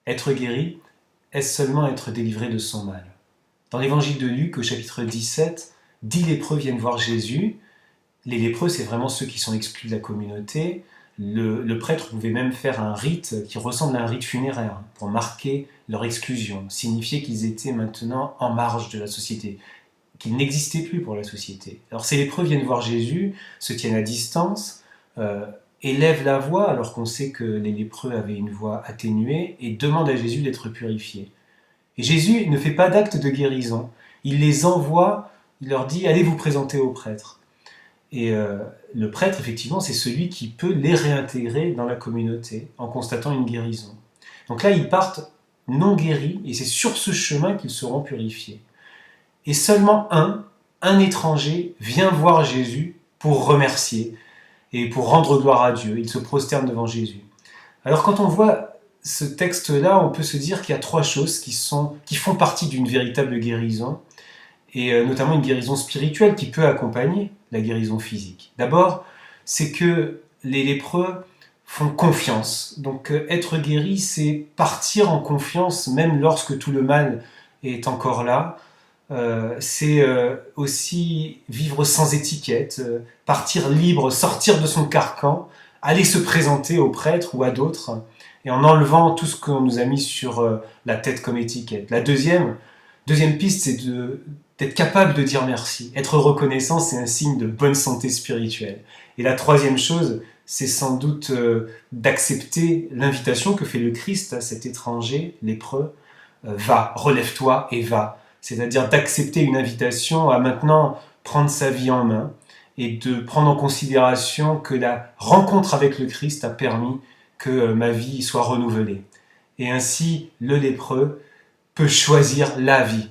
Être guéri, est-ce seulement être délivré de son mal? Dans l'évangile de Luc, au chapitre 17, 10 lépreux viennent voir Jésus. Les lépreux, c'est vraiment ceux qui sont exclus de la communauté. Le prêtre pouvait même faire un rite qui ressemble à un rite funéraire pour marquer leur exclusion, signifier qu'ils étaient maintenant en marge de la société, qu'ils n'existaient plus pour la société. Alors ces lépreux viennent voir Jésus, se tiennent à distance, élèvent la voix alors qu'on sait que les lépreux avaient une voix atténuée et demandent à Jésus d'être purifiés. Et Jésus ne fait pas d'acte de guérison, il les envoie, il leur dit « allez vous présenter au prêtre ». Et le prêtre, effectivement, c'est celui qui peut les réintégrer dans la communauté en constatant une guérison. Donc là, ils partent non guéris et c'est sur ce chemin qu'ils seront purifiés. Et seulement un étranger, vient voir Jésus pour remercier et pour rendre gloire à Dieu. Il se prosterne devant Jésus. Alors quand on voit ce texte-là, on peut se dire qu'il y a trois choses qui font partie d'une véritable guérison, et notamment une guérison spirituelle qui peut accompagner la guérison physique. D'abord, c'est que les lépreux font confiance. Donc être guéri, c'est partir en confiance même lorsque tout le mal est encore là. C'est aussi vivre sans étiquette, partir libre, sortir de son carcan, aller se présenter au prêtre ou à d'autres, et en enlevant tout ce qu'on nous a mis sur la tête comme étiquette. La deuxième piste, c'est d'être capable de dire merci. Être reconnaissant, c'est un signe de bonne santé spirituelle. Et la troisième chose, c'est sans doute d'accepter l'invitation que fait le Christ à cet étranger lépreux. Va, relève-toi et va. C'est-à-dire d'accepter une invitation à maintenant prendre sa vie en main et de prendre en considération que la rencontre avec le Christ a permis que ma vie soit renouvelée. Et ainsi, le lépreux peut choisir la vie.